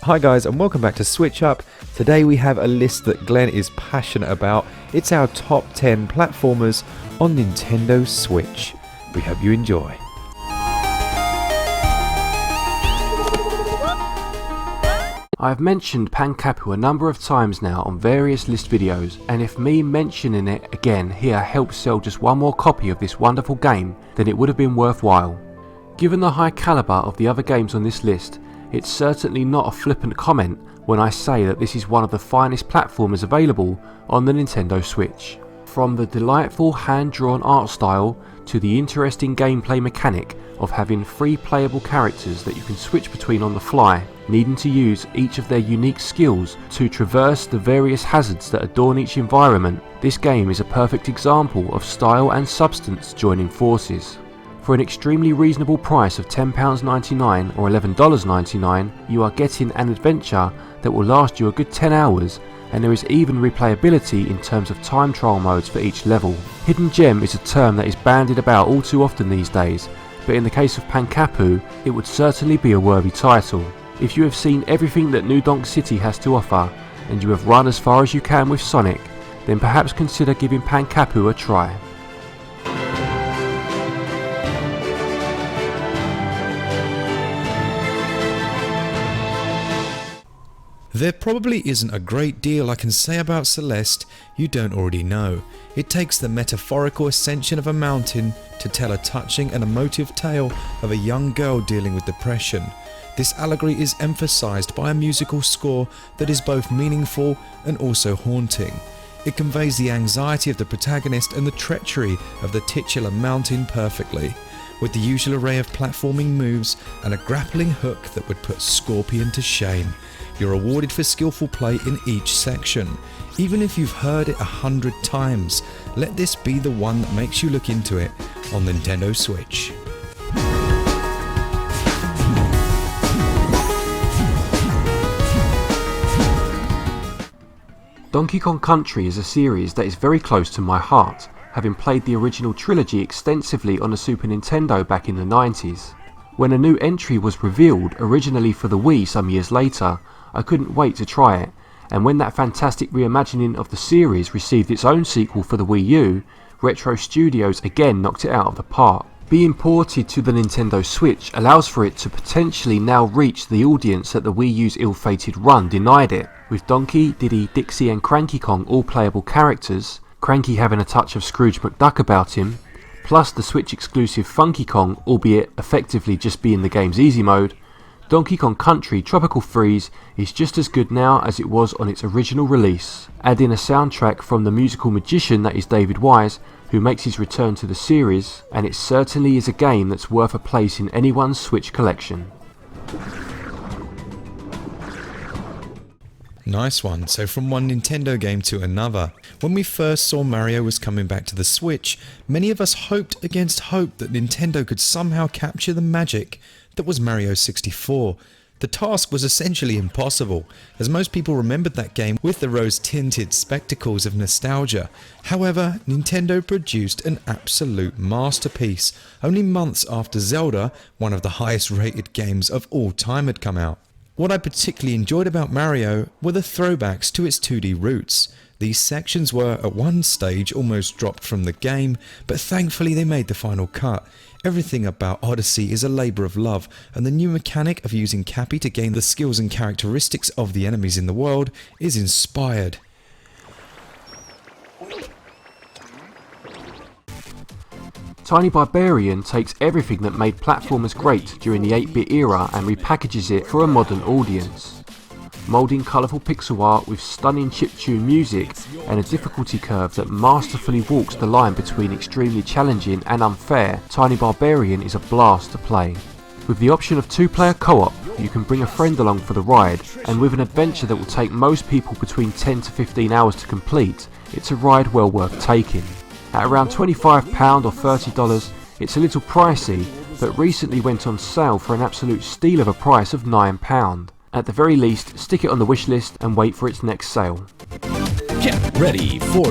Hi guys and welcome back to SwitchUp. Today we have a list that Glen is passionate about. It's our top 10 platformers on Nintendo Switch. We hope you enjoy. I've mentioned Pancap Who a number of times now on various list videos, and if me mentioning it again here helps sell just one more copy of this wonderful game, then it would have been worthwhile. Given the high calibre of the other games on this list, it's certainly not a flippant comment when I say that this is one of the finest platformers available on the Nintendo Switch. From the delightful hand-drawn art style to the interesting gameplay mechanic of having 3 playable characters that you can switch between on the fly, needing to use each of their unique skills to traverse the various hazards that adorn each environment, this game is a perfect example of style and substance joining forces. For an extremely reasonable price of £10.99 or $11.99, you are getting an adventure that will last you a good 10 hours, and there is even replayability in terms of time trial modes for each level. Hidden gem is a term that is bandied about all too often these days, but in the case of Pancap Who, it would certainly be a worthy title. If you have seen everything that New Donk City has to offer, and you have run as far as you can with Sonic, then perhaps consider giving Pancap Who a try. There probably isn't a great deal I can say about Celeste you don't already know. It takes the metaphorical ascension of a mountain to tell a touching and emotive tale of a young girl dealing with depression. This allegory is emphasised by a musical score that is both meaningful and also haunting. It conveys the anxiety of the protagonist and the treachery of the titular mountain perfectly, with the usual array of platforming moves and a grappling hook that would put Scorpion to shame. You're rewarded for skillful play in each section. Even if you've heard it 100 times, let this be the one that makes you look into it on Nintendo Switch. Donkey Kong Country is a series that is very close to my heart, having played the original trilogy extensively on the Super Nintendo back in the 90s. When a new entry was revealed, originally for the Wii some years later, I couldn't wait to try it, and when that fantastic reimagining of the series received its own sequel for the Wii U, Retro Studios again knocked it out of the park. Being ported to the Nintendo Switch allows for it to potentially now reach the audience that the Wii U's ill-fated run denied it, with Donkey, Diddy, Dixie and Cranky Kong all playable characters, Cranky having a touch of Scrooge McDuck about him, plus the Switch exclusive Funky Kong, albeit effectively just being the game's easy mode. Donkey Kong Country Tropical Freeze is just as good now as it was on its original release. Add in a soundtrack from the musical magician that is David Wise, who makes his return to the series, and it certainly is a game that's worth a place in anyone's Switch collection. Nice one. So from one Nintendo game to another. When we first saw Mario was coming back to the Switch, many of us hoped against hope that Nintendo could somehow capture the magic that was Mario 64. The task was essentially impossible, as most people remembered that game with the rose-tinted spectacles of nostalgia. However, Nintendo produced an absolute masterpiece, only months after Zelda, one of the highest rated games of all time, had come out. What I particularly enjoyed about Mario were the throwbacks to its 2D roots. These sections were, at one stage, almost dropped from the game, but thankfully they made the final cut. Everything about Odyssey is a labour of love, and the new mechanic of using Cappy to gain the skills and characteristics of the enemies in the world is inspired. Tiny Barbarian takes everything that made platformers great during the 8-bit era and repackages it for a modern audience. Moulding colourful pixel art with stunning chiptune music and a difficulty curve that masterfully walks the line between extremely challenging and unfair, Tiny Barbarian is a blast to play. With the option of 2-player co-op, you can bring a friend along for the ride, and with an adventure that will take most people between 10 to 15 hours to complete, it's a ride well worth taking. At around £25 or $30, it's a little pricey, but recently went on sale for an absolute steal of a price of £9. At the very least, stick it on the wish list and wait for its next sale. Get ready for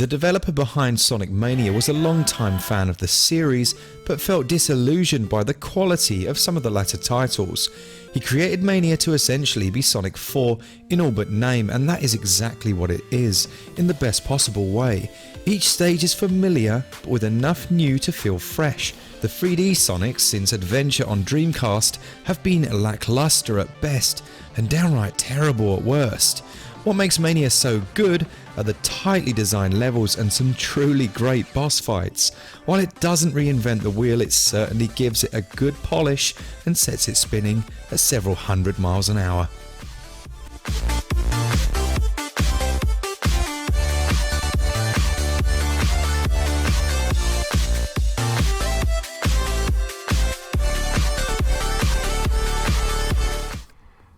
The developer behind Sonic Mania was a long-time fan of the series, but felt disillusioned by the quality of some of the latter titles. He created Mania to essentially be Sonic 4 in all but name, and that is exactly what it is, in the best possible way. Each stage is familiar, but with enough new to feel fresh. The 3D Sonics since Adventure on Dreamcast have been lackluster at best, and downright terrible at worst. What makes Mania so good are the tightly designed levels and some truly great boss fights. While it doesn't reinvent the wheel, it certainly gives it a good polish and sets it spinning at several hundred miles an hour.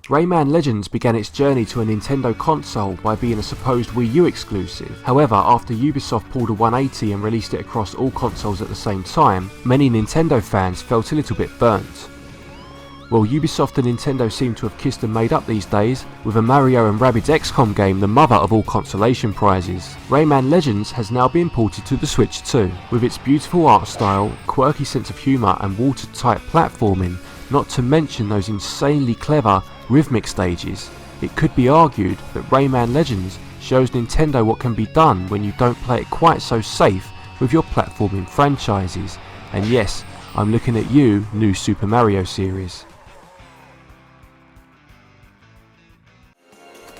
Rayman Legends began its journey to a Nintendo console by being a supposed Wii U exclusive. However, after Ubisoft pulled a 180 and released it across all consoles at the same time, many Nintendo fans felt a little bit burnt. Well, Ubisoft and Nintendo seem to have kissed and made up these days, with a Mario and Rabbids XCOM game the mother of all consolation prizes. Rayman Legends has now been ported to the Switch too. With its beautiful art style, quirky sense of humour and watertight platforming, not to mention those insanely clever rhythmic stages, it could be argued that Rayman Legends shows Nintendo what can be done when you don't play it quite so safe with your platforming franchises. And yes, I'm looking at you, new Super Mario series.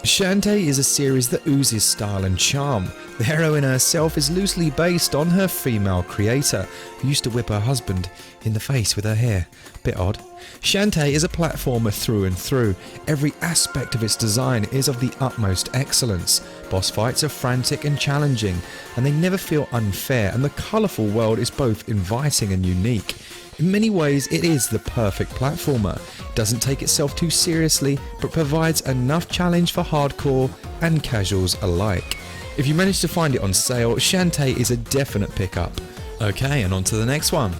Shantae is a series that oozes style and charm. The heroine herself is loosely based on her female creator, who used to whip her husband in the face with her hair. Bit odd. Shantae is a platformer through and through. Every aspect of its design is of the utmost excellence. Boss fights are frantic and challenging, and they never feel unfair, and the colourful world is both inviting and unique. In many ways, it is the perfect platformer. It doesn't take itself too seriously, but provides enough challenge for hardcore and casuals alike. If you manage to find it on sale, Shantae is a definite pickup. Okay, and on to the next one.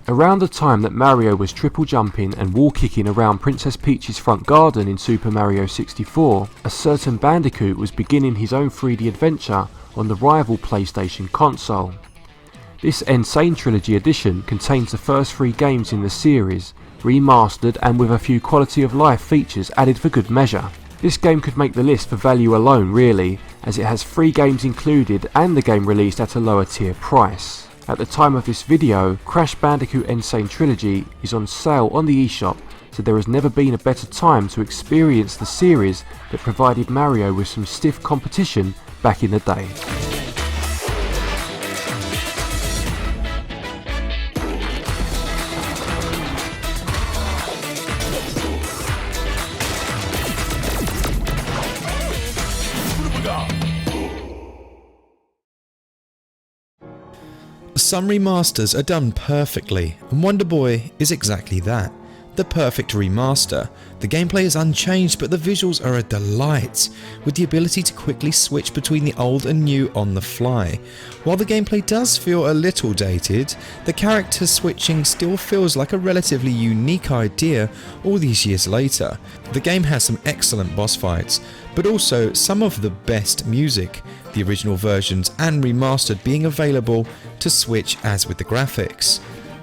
Around the time that Mario was triple jumping and wall kicking around Princess Peach's front garden in Super Mario 64, a certain Bandicoot was beginning his own 3D adventure on the rival PlayStation console. This Insane Trilogy edition contains the first 3 games in the series, remastered and with a few quality of life features added for good measure. This game could make the list for value alone really, as it has 3 games included and the game released at a lower tier price. At the time of this video, Crash Bandicoot Insane Trilogy is on sale on the eShop, so there has never been a better time to experience the series that provided Mario with some stiff competition back in the day. Some remasters are done perfectly, and Wonder Boy is exactly that. The perfect remaster. The gameplay is unchanged, but the visuals are a delight, with the ability to quickly switch between the old and new on the fly. While the gameplay does feel a little dated, the character switching still feels like a relatively unique idea all these years later. The game has some excellent boss fights, but also some of the best music, the original versions and remastered being available to Switch as with the graphics.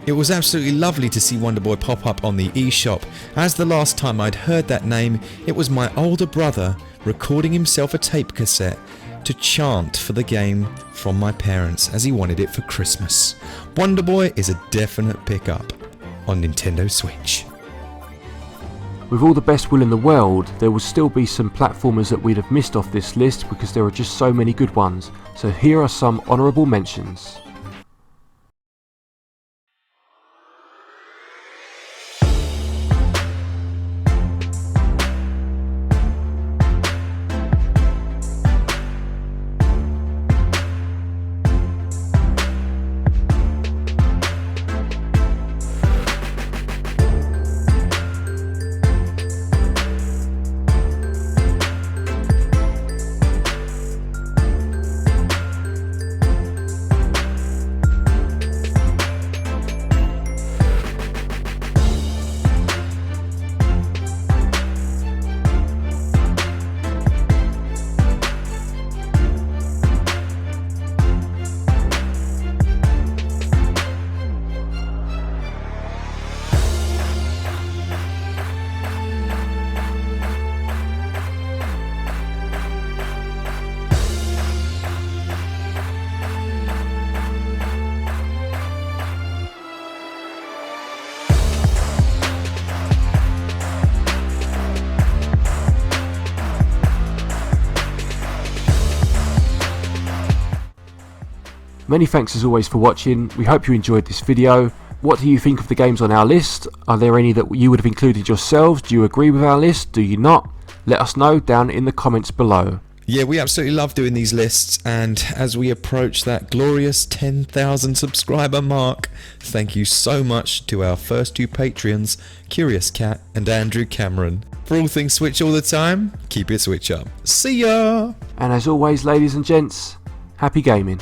It was absolutely lovely to see Wonder Boy pop up on the eShop, as the last time I'd heard that name it was my older brother recording himself a tape cassette to chant for the game from my parents as he wanted it for Christmas. Wonder Boy is a definite pickup on Nintendo Switch. With all the best will in the world, there will still be some platformers that we'd have missed off this list because there are just so many good ones, so here are some honourable mentions. Many thanks as always for watching. We hope you enjoyed this video. What do you think of the games on our list? Are there any that you would have included yourselves? Do you agree with our list? Do you not? Let us know down in the comments below. Yeah, we absolutely love doing these lists, and as we approach that glorious 10,000 subscriber mark, thank you so much to our first 2 Patreons, Qurious Qat and Andrew Cameron. For all things Switch all the time, keep it Switch up. See ya! And as always, ladies and gents, happy gaming.